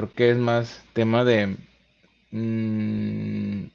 Creo que es más tema de... mm,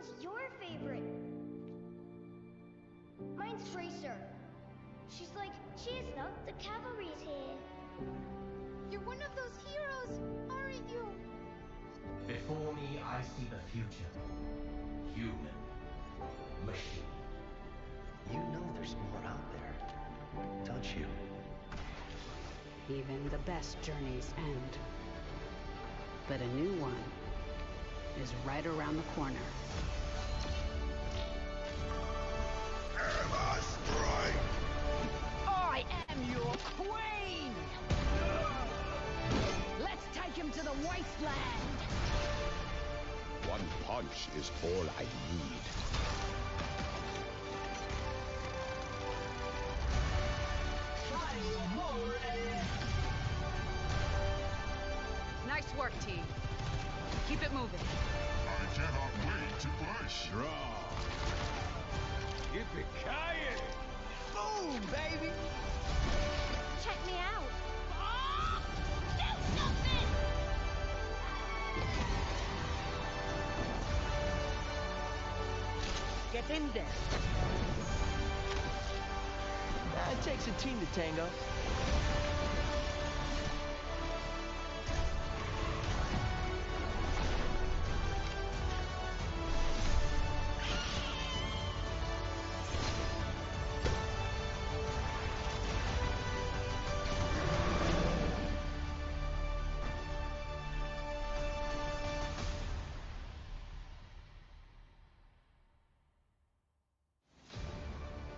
one's your favorite? Mine's Tracer. She's like, Chestnut, the cavalry's here. You're one of those heroes, aren't you? Before me, I see the future. Human. Machine. You know there's more out there, don't you? Even the best journeys end. But a new one is right around the corner. I am your queen! Let's take him to the wasteland! One punch is all I need. Nice work, team. Keep it moving. I cannot wait to push. Draw. Yippee-ki-yay! Boom, baby! Check me out. Do something! Get in there. It takes a team to tango.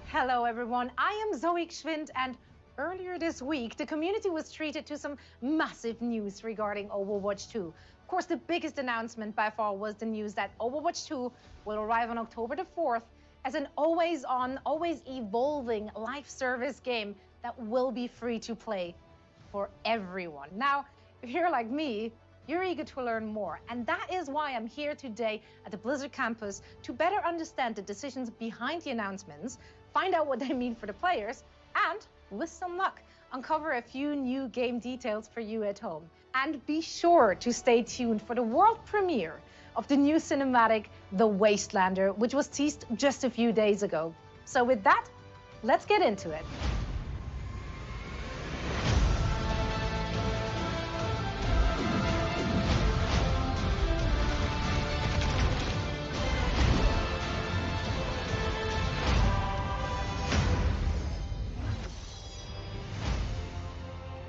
Hello everyone, I am Zoe Gschwind, and earlier this week the community was treated to some massive news regarding Overwatch 2. Of course, the biggest announcement by far was the news that Overwatch 2 will arrive on October the 4th as an always-on, always evolving live service game that will be free to play for everyone. Now, if you're like me, you're eager to learn more, and that is why I'm here today at the Blizzard campus to better understand the decisions behind the announcements, find out what they mean for the players, and, with some luck, uncover a few new game details for you at home. And be sure to stay tuned for the world premiere of the new cinematic, The Wastelander, which was teased just a few days ago. So with that, let's get into it.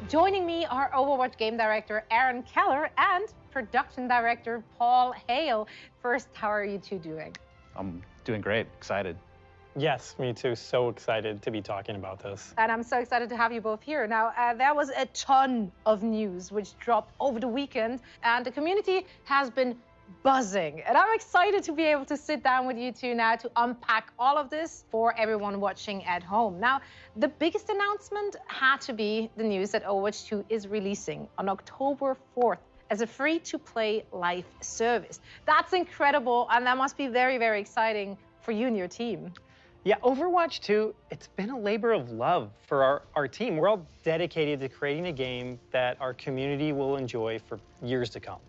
Joining me are Overwatch game director Aaron Keller and production director Paul Hale. First, how are you two doing? I'm doing great, excited. Yes, me too. So excited to be talking about this. And I'm so excited to have you both here. Now, there was a ton of news which dropped over the weekend, and the community has been buzzing. And I'm excited to be able to sit down with you two now to unpack all of this for everyone watching at home. Now, the biggest announcement had to be the news that Overwatch 2 is releasing on October 4th as a free-to-play live service. That's incredible, and that must be very, very exciting for you and your team. Yeah, Overwatch 2, it's been a labor of love for our team. We're all dedicated to creating a game that our community will enjoy for years to come.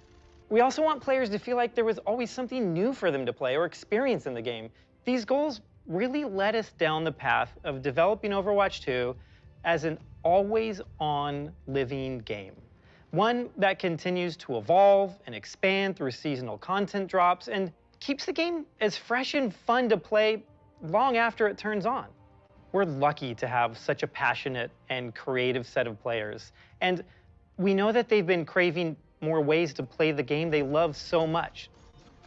We also want players to feel like there was always something new for them to play or experience in the game. These goals really led us down the path of developing Overwatch 2 as an always-on living game. One that continues to evolve and expand through seasonal content drops and keeps the game as fresh and fun to play long after it turns on. We're lucky to have such a passionate and creative set of players, and we know that they've been craving more ways to play the game they love so much.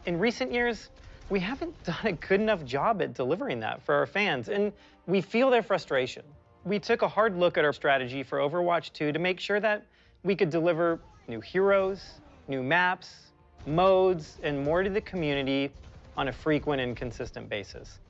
In recent years, we haven't done a good enough job at delivering that for our fans, and we feel their frustration. We took a hard look at our strategy for Overwatch 2 to make sure that we could deliver new heroes, new maps, modes, and more to the community on a frequent and consistent basis.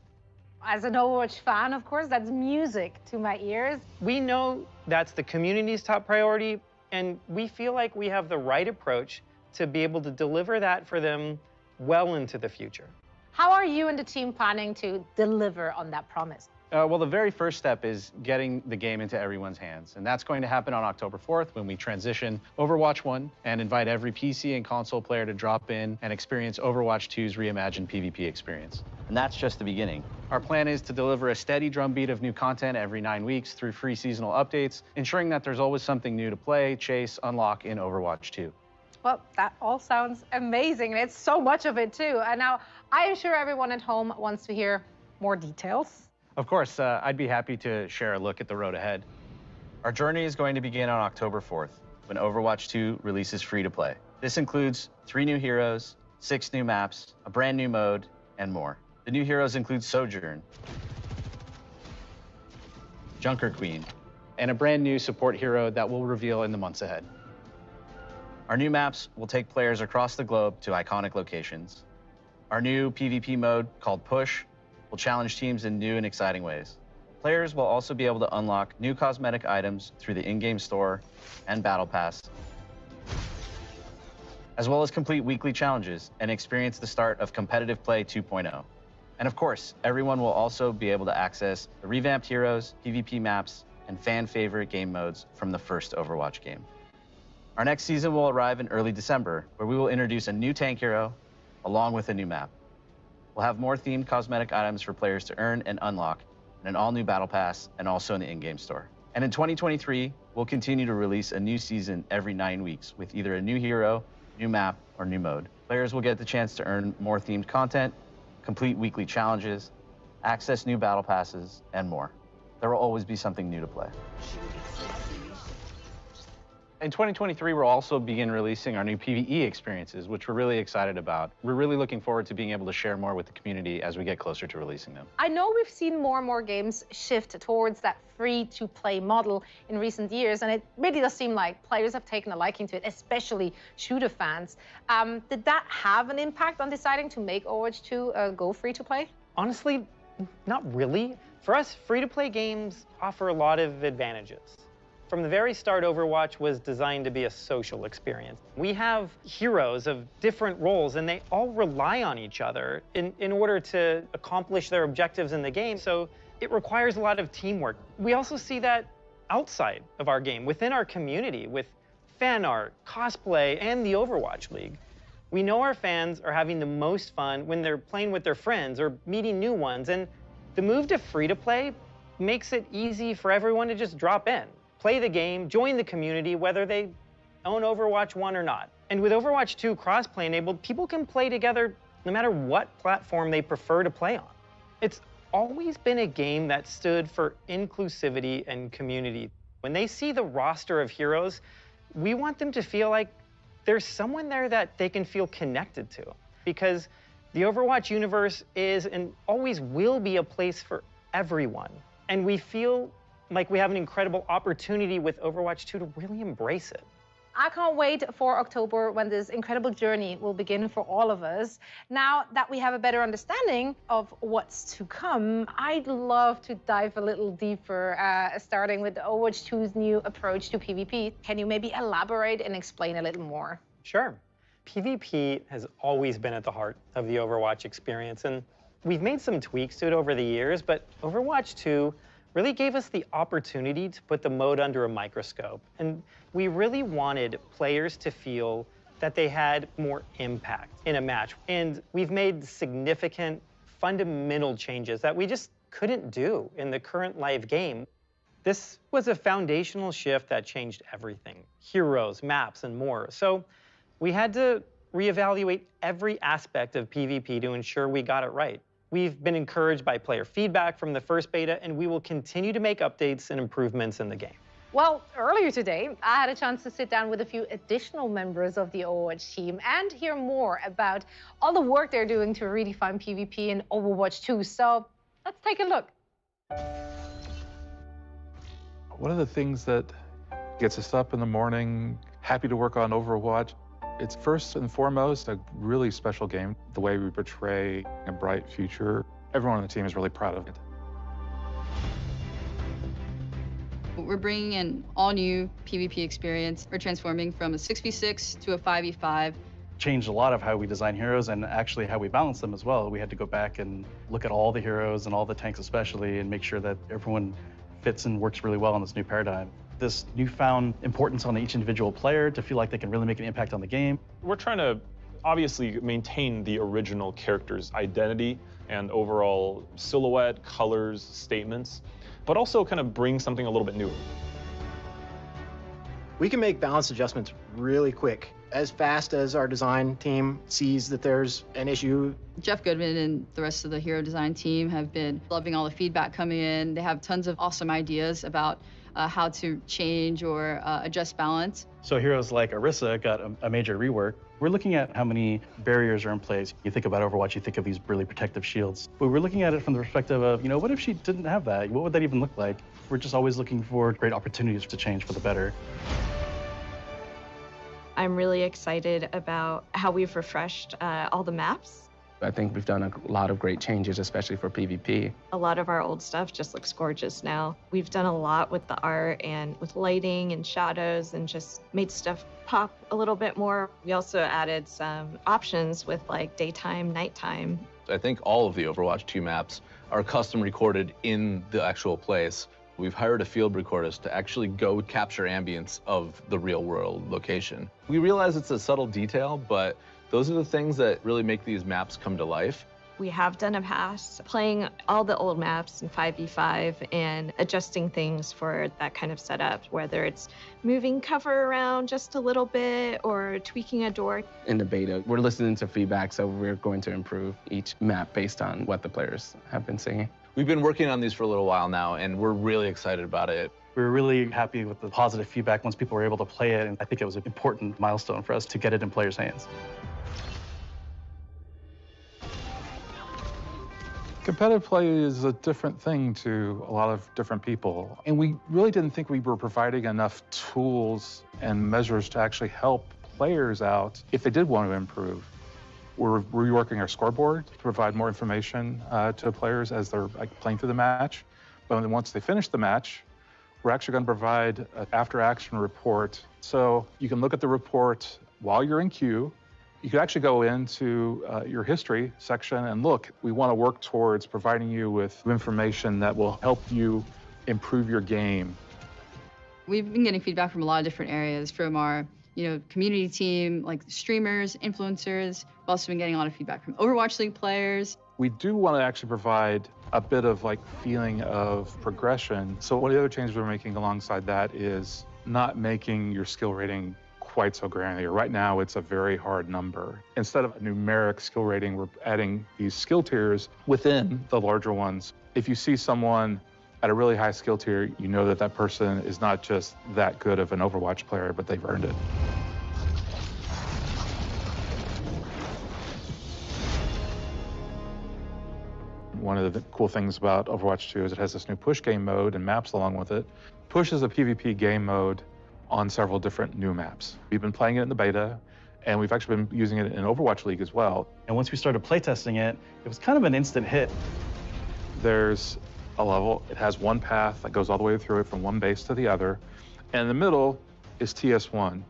As an Overwatch fan, of course, that's music to my ears. We know that's the community's top priority, and we feel like we have the right approach to be able to deliver that for them well into the future. How are you and the team planning to deliver on that promise? Well, the very first step is getting the game into everyone's hands, and that's going to happen on October 4th when we transition Overwatch 1 and invite every PC and console player to drop in and experience Overwatch 2's reimagined PvP experience. And that's just the beginning. Our plan is to deliver a steady drumbeat of new content every 9 weeks through free seasonal updates, ensuring that there's always something new to play, chase, unlock in Overwatch 2. Well, that all sounds amazing, and it's so much of it too. And now, I am sure everyone at home wants to hear more details. Of course, I'd be happy to share a look at the road ahead. Our journey is going to begin on October 4th, when Overwatch 2 releases free to play. This includes 3 new heroes, 6 new maps, a brand new mode, and more. The new heroes include Sojourn, Junker Queen, and a brand new support hero that we'll reveal in the months ahead. Our new maps will take players across the globe to iconic locations. Our new PvP mode, called Push, will challenge teams in new and exciting ways. Players will also be able to unlock new cosmetic items through the in-game store and Battle Pass, as well as complete weekly challenges and experience the start of Competitive Play 2.0. And of course, everyone will also be able to access the revamped heroes, PvP maps, and fan-favorite game modes from the first Overwatch game. Our next season will arrive in early December, where we will introduce a new tank hero, along with a new map. We'll have more themed cosmetic items for players to earn and unlock, and an all-new Battle Pass, and also in the in-game store. And in 2023, we'll continue to release a new season every 9 weeks with either a new hero, new map, or new mode. Players will get the chance to earn more themed content, complete weekly challenges, access new Battle Passes, and more. There will always be something new to play. In 2023, we'll also begin releasing our new PvE experiences, which we're really excited about. We're really looking forward to being able to share more with the community as we get closer to releasing them. I know we've seen more and more games shift towards that free-to-play model in recent years, and it really does seem like players have taken a liking to it, especially shooter fans. Did that have an impact on deciding to make Overwatch 2 go free-to-play? Honestly, not really. For us, free-to-play games offer a lot of advantages. From the very start, Overwatch was designed to be a social experience. We have heroes of different roles, and they all rely on each other in order to accomplish their objectives in the game, so it requires a lot of teamwork. We also see that outside of our game, within our community, with fan art, cosplay, and the Overwatch League. We know our fans are having the most fun when they're playing with their friends or meeting new ones, and the move to free-to-play makes it easy for everyone to just drop in, play the game, join the community, whether they own Overwatch 1 or not. And with Overwatch 2 crossplay enabled, people can play together no matter what platform they prefer to play on. It's always been a game that stood for inclusivity and community. When they see the roster of heroes, we want them to feel like there's someone there that they can feel connected to. Because the Overwatch universe is and always will be a place for everyone. And we feel like we have an incredible opportunity with Overwatch 2 to really embrace it. I can't wait for October when this incredible journey will begin for all of us. Now that we have a better understanding of what's to come, I'd love to dive a little deeper, starting with Overwatch 2's new approach to PvP. Can you maybe elaborate and explain a little more? Sure. PvP has always been at the heart of the Overwatch experience, and we've made some tweaks to it over the years, but Overwatch 2 really gave us the opportunity to put the mode under a microscope. And we really wanted players to feel that they had more impact in a match. And we've made significant, fundamental changes that we just couldn't do in the current live game. This was a foundational shift that changed everything: heroes, maps, and more. So we had to reevaluate every aspect of PvP to ensure we got it right. We've been encouraged by player feedback from the first beta, and we will continue to make updates and improvements in the game. Well, earlier today, I had a chance to sit down with a few additional members of the Overwatch team and hear more about all the work they're doing to redefine PvP in Overwatch 2. So let's take a look. One of the things that gets us up in the morning, happy to work on Overwatch, it's first and foremost a really special game. The way we portray a bright future, everyone on the team is really proud of it. We're bringing in all new PvP experience. We're transforming from a 6v6 to a 5v5. changed a lot of how we design heroes and actually how we balance them as well. We had to go back and look at all the heroes and all the tanks especially and make sure that everyone fits and works really well in this new paradigm. This newfound importance on each individual player to feel like they can really make an impact on the game. We're trying to obviously maintain the original character's identity and overall silhouette, colors, statements, but also kind of bring something a little bit newer. We can make balance adjustments really quick, as fast as our design team sees that there's an issue. Jeff Goodman and the rest of the hero design team have been loving all the feedback coming in. They have tons of awesome ideas about how to change or adjust balance. So heroes like Orisa got a major rework. We're looking at how many barriers are in place. You think about Overwatch, you think of these really protective shields. But we're looking at it from the perspective of, you know, what if she didn't have that? What would that even look like? We're just always looking for great opportunities to change for the better. I'm really excited about how we've refreshed all the maps. I think we've done a lot of great changes, especially for PvP. A lot of our old stuff just looks gorgeous now. We've done a lot with the art and with lighting and shadows and just made stuff pop a little bit more. We also added some options with like daytime, nighttime. I think all of the Overwatch 2 maps are custom recorded in the actual place. We've hired a field recordist to actually go capture ambience of the real world location. We realize it's a subtle detail, but those are the things that really make these maps come to life. We have done a pass playing all the old maps in 5v5 and adjusting things for that kind of setup, whether it's moving cover around just a little bit or tweaking a door. In the beta, we're listening to feedback, so we're going to improve each map based on what the players have been saying. We've been working on these for a little while now, and we're really excited about it. We were really happy with the positive feedback once people were able to play it, and I think it was an important milestone for us to get it in players' hands. Competitive play is a different thing to a lot of different people, and we really didn't think we were providing enough tools and measures to actually help players out if they did want to improve. We're reworking our scoreboard to provide more information to players as they're playing through the match. But then once they finish the match, we're actually going to provide an after-action report. So you can look at the report while you're in queue. You could actually go into your history section and look. We want to work towards providing you with information that will help you improve your game. We've been getting feedback from a lot of different areas, from our community team, like streamers, influencers. We've also been getting a lot of feedback from Overwatch League players. We do want to actually provide a bit of feeling of progression. So one of the other changes we're making alongside that is not making your skill rating quite so granular. Right now, it's a very hard number. Instead of a numeric skill rating, we're adding these skill tiers within the larger ones. If you see someone at a really high skill tier, you know that that person is not just that good of an Overwatch player, but they've earned it. One of the cool things about Overwatch 2 is it has this new push game mode and maps along with it. Push is a PvP game mode on several different new maps. We've been playing it in the beta, and we've actually been using it in Overwatch League as well. And once we started playtesting it, it was kind of an instant hit. There's a level, it has one path that goes all the way through it from one base to the other, and in the middle is TS1.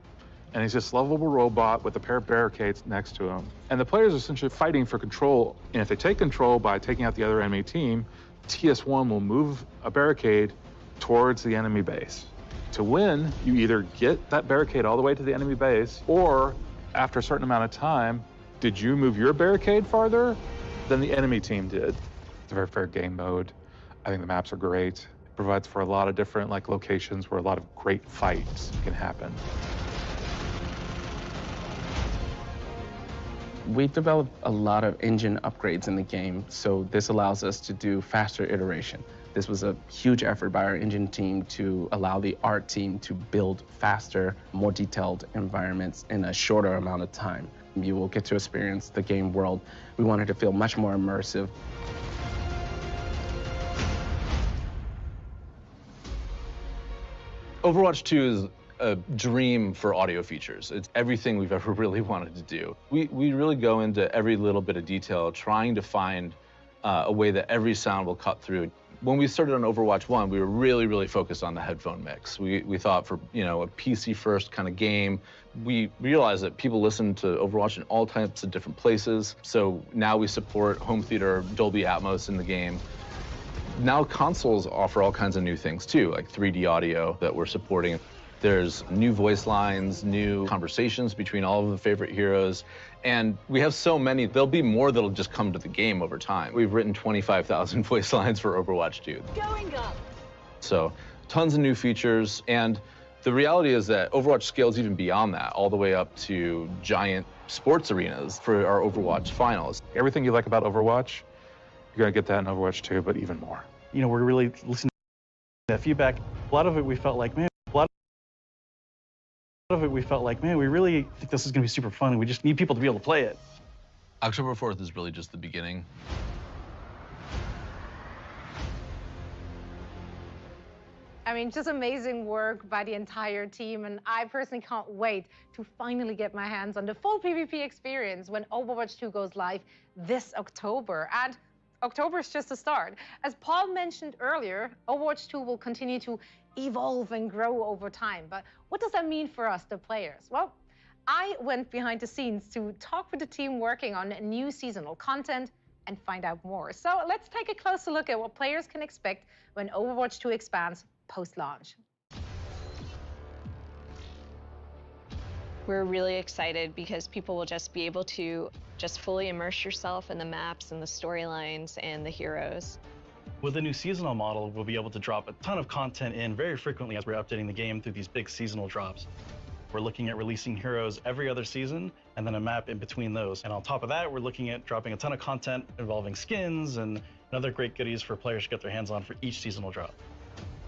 And he's this lovable robot with a pair of barricades next to him. And the players are essentially fighting for control, and if they take control by taking out the other enemy team, TS1 will move a barricade towards the enemy base. To win, you either get that barricade all the way to the enemy base, or after a certain amount of time, did you move your barricade farther than the enemy team did? It's a very fair game mode. I think the maps are great. It provides for a lot of different locations where a lot of great fights can happen. We've developed a lot of engine upgrades in the game, so this allows us to do faster iteration. This was a huge effort by our engine team to allow the art team to build faster, more detailed environments in a shorter amount of time. You will get to experience the game world. We wanted to feel much more immersive. Overwatch 2 is a dream for audio features. It's everything we've ever really wanted to do. We really go into every little bit of detail, trying to find a way that every sound will cut through. When we started on Overwatch 1, we were really focused on the headphone mix. We thought for, you know, a PC-first kind of game, we realized that people listen to Overwatch in all types of different places. So now we support home theater, Dolby Atmos in the game. Now consoles offer all kinds of new things too, like 3D audio that we're supporting. There's new voice lines, new conversations between all of the favorite heroes, and we have so many, there'll be more that'll just come to the game over time. We've written 25,000 voice lines for Overwatch 2. Going up. So tons of new features, and the reality is that Overwatch scales even beyond that, all the way up to giant sports arenas for our Overwatch finals. Everything you like about Overwatch, you're gonna get that in Overwatch 2, but even more. You know, we're really listening to that feedback. A lot of it we felt like, man, we really think this is going to be super fun, and we just need people to be able to play it. October 4th is really just the beginning. I mean, just amazing work by the entire team, and I personally can't wait to finally get my hands on the full PvP experience when Overwatch 2 goes live this October. And October is just the start. As Paul mentioned earlier, Overwatch 2 will continue to evolve and grow over time. But what does that mean for us, the players? Well, I went behind the scenes to talk with the team working on new seasonal content and find out more. So let's take a closer look at what players can expect when Overwatch 2 expands post-launch. We're really excited because people will just be able to just fully immerse yourself in the maps and the storylines and the heroes. With the new seasonal model, we'll be able to drop a ton of content in very frequently as we're updating the game through these big seasonal drops. We're looking at releasing heroes every other season and then a map in between those. And on top of that, we're looking at dropping a ton of content involving skins and other great goodies for players to get their hands on for each seasonal drop.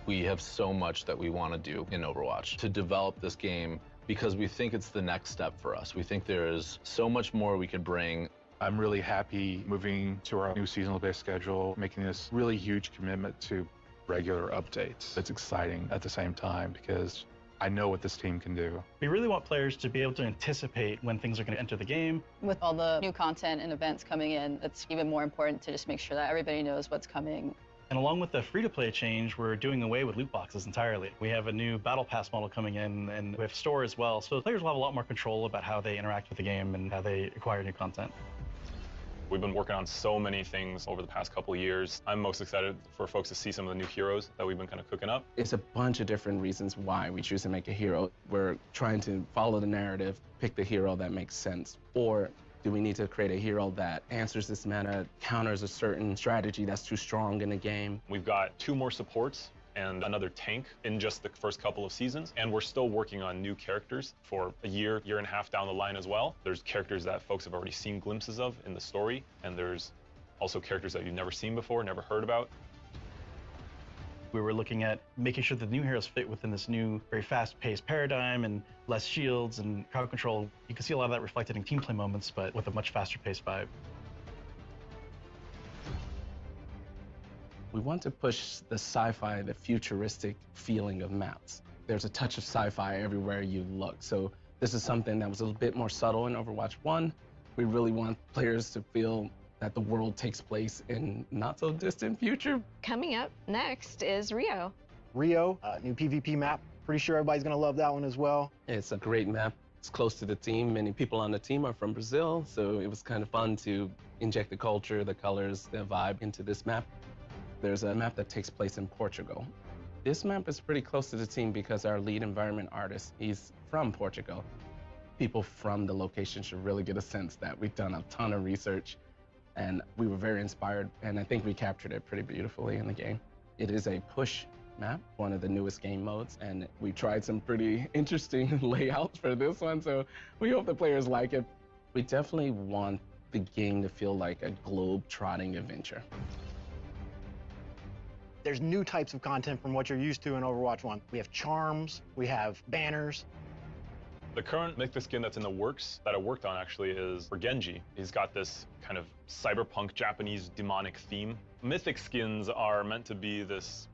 We have so much that we want to do in Overwatch to develop this game because we think it's the next step for us. We think there is so much more we could bring. I'm really happy moving to our new seasonal-based schedule, making this really huge commitment to regular updates. It's exciting at the same time because I know what this team can do. We really want players to be able to anticipate when things are going to enter the game. With all the new content and events coming in, it's even more important to just make sure that everybody knows what's coming. And along with the free-to-play change, we're doing away with loot boxes entirely. We have a new Battle Pass model coming in, and we have store as well, so the players will have a lot more control about how they interact with the game and how they acquire new content. We've been working on so many things over the past couple of years. I'm most excited for folks to see some of the new heroes that we've been kind of cooking up. It's a bunch of different reasons why we choose to make a hero. We're trying to follow the narrative, pick the hero that makes sense. Or do we need to create a hero that answers this meta, counters a certain strategy that's too strong in the game? We've got 2 more supports and another tank in just the first couple of seasons. And we're still working on new characters for a year and a half down the line as well. There's characters that folks have already seen glimpses of in the story, and there's also characters that you've never seen before, never heard about. We were looking at making sure the new heroes fit within this new, very fast-paced paradigm and less shields and crowd control. You can see a lot of that reflected in team play moments, but with a much faster-paced vibe. We want to push the sci-fi, the futuristic feeling of maps. There's a touch of sci-fi everywhere you look. So this is something that was a little bit more subtle in Overwatch 1. We really want players to feel that the world takes place in not so distant future. Coming up next is Rio. Rio, new PvP map. Pretty sure everybody's gonna love that one as well. It's a great map. It's close to the team. Many people on the team are from Brazil, so it was kind of fun to inject the culture, the colors, the vibe into this map. There's a map that takes place in Portugal. This map is pretty close to the team because our lead environment artist, he's from Portugal. People from the location should really get a sense that we've done a ton of research, and we were very inspired, and I think we captured it pretty beautifully in the game. It is a push map, one of the newest game modes, and we tried some pretty interesting layouts for this one, so we hope the players like it. We definitely want the game to feel like a globe-trotting adventure. There's new types of content from what you're used to in Overwatch 1. We have charms, we have banners. The current mythic skin that's in the works, that I worked on actually, is for Genji. He's got this kind of cyberpunk Japanese demonic theme. Mythic skins are meant to be this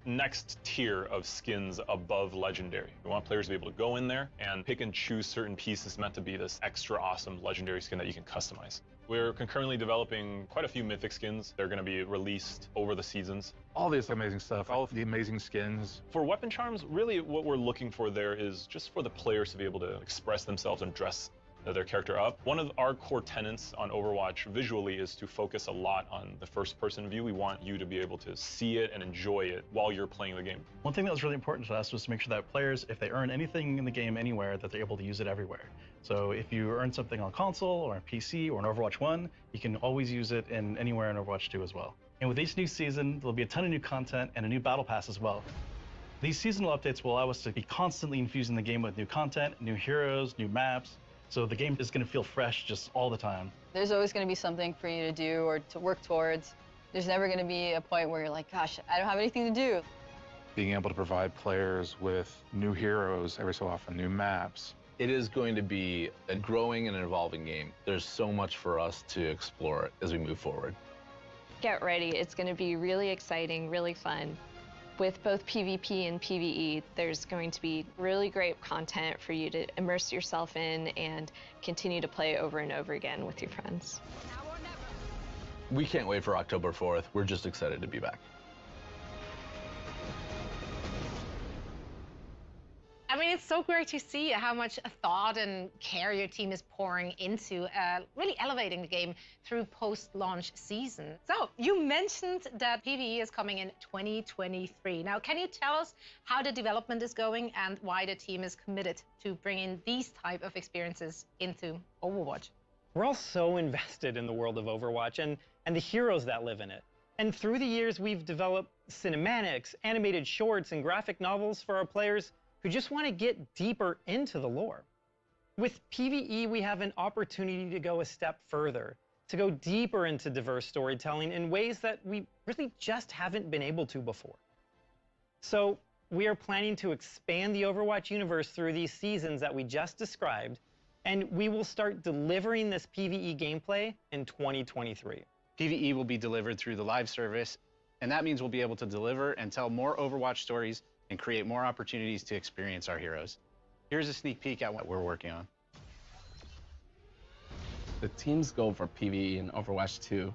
next tier of skins above legendary. We want players to be able to go in there and pick and choose certain pieces meant to be this extra awesome legendary skin that you can customize. We're concurrently developing quite a few mythic skins. They're going to be released over the seasons. All this amazing stuff, all of the amazing skins. For weapon charms, really what we're looking for there is just for the players to be able to express themselves and dress their character up. One of our core tenets on Overwatch visually is to focus a lot on the first-person view. We want you to be able to see it and enjoy it while you're playing the game. One thing that was really important to us was to make sure that players, if they earn anything in the game anywhere, that they're able to use it everywhere. So if you earn something on console or on PC or on Overwatch 1, you can always use it in anywhere in Overwatch 2 as well. And with each new season, there'll be a ton of new content and a new battle pass as well. These seasonal updates will allow us to be constantly infusing the game with new content, new heroes, new maps. So the game is going to feel fresh just all the time. There's always going to be something for you to do or to work towards. There's never going to be a point where you're like, gosh, I don't have anything to do. Being able to provide players with new heroes every so often, new maps. It is going to be a growing and an evolving game. There's so much for us to explore as we move forward. Get ready. It's going to be really exciting, really fun. With both PvP and PvE, there's going to be really great content for you to immerse yourself in and continue to play over and over again with your friends. We can't wait for October 4th. We're just excited to be back. I mean, it's so great to see how much thought and care your team is pouring into really elevating the game through post-launch season. So, you mentioned that PvE is coming in 2023. Now, can you tell us how the development is going and why the team is committed to bringing these type of experiences into Overwatch? We're all so invested in the world of Overwatch and the heroes that live in it. And through the years, we've developed cinematics, animated shorts, and graphic novels for our players who just want to get deeper into the lore. With PvE, we have an opportunity to go a step further, to go deeper into diverse storytelling in ways that we really just haven't been able to before. So we are planning to expand the Overwatch universe through these seasons that we just described, and we will start delivering this PvE gameplay in 2023. PvE will be delivered through the live service, and that means we'll be able to deliver and tell more Overwatch stories and create more opportunities to experience our heroes. Here's a sneak peek at what we're working on. The team's goal for PvE in Overwatch 2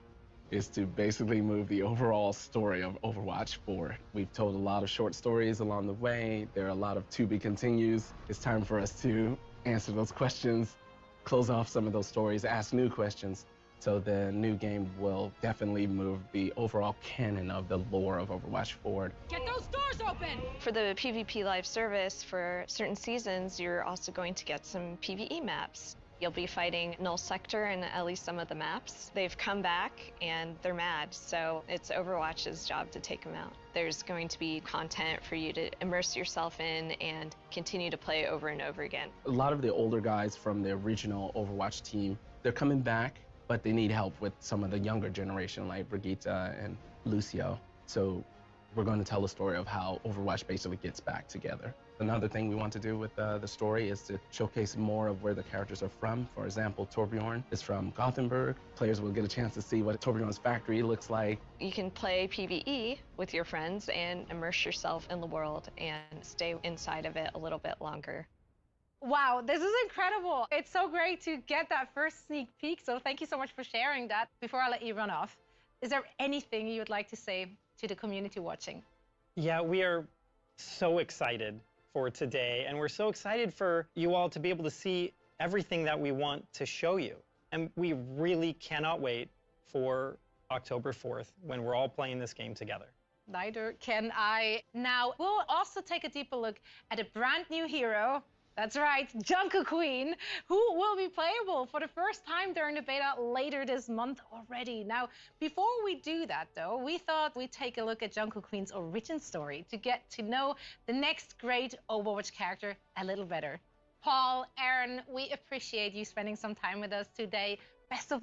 is to basically move the overall story of Overwatch forward. We've told a lot of short stories along the way. There are a lot of to be continues. It's time for us to answer those questions, close off some of those stories, ask new questions. So the new game will definitely move the overall canon of the lore of Overwatch forward. Get those doors open! For the PvP live service, for certain seasons, you're also going to get some PvE maps. You'll be fighting Null Sector in at least some of the maps. They've come back and they're mad, so it's Overwatch's job to take them out. There's going to be content for you to immerse yourself in and continue to play over and over again. A lot of the older guys from the original Overwatch team, they're coming back, but they need help with some of the younger generation like Brigitte and Lucio. So we're going to tell the story of how Overwatch basically gets back together. Another thing we want to do with the story is to showcase more of where the characters are from. For example, Torbjorn is from Gothenburg. Players will get a chance to see what Torbjorn's factory looks like. You can play PvE with your friends and immerse yourself in the world and stay inside of it a little bit longer. Wow, this is incredible. It's so great to get that first sneak peek, so thank you so much for sharing that. Before I let you run off, is there anything you would like to say to the community watching? Yeah, we are so excited for today, and we're so excited for you all to be able to see everything that we want to show you. And we really cannot wait for October 4th when we're all playing this game together. Neither can I. Now, we'll also take a deeper look at a brand new hero. That's right, Jungle Queen, who will be playable for the first time during the beta later this month already. Now, before we do that, though, we thought we'd take a look at Jungle Queen's origin story to get to know the next great Overwatch character a little better. Paul, Aaron, we appreciate you spending some time with us today. Best of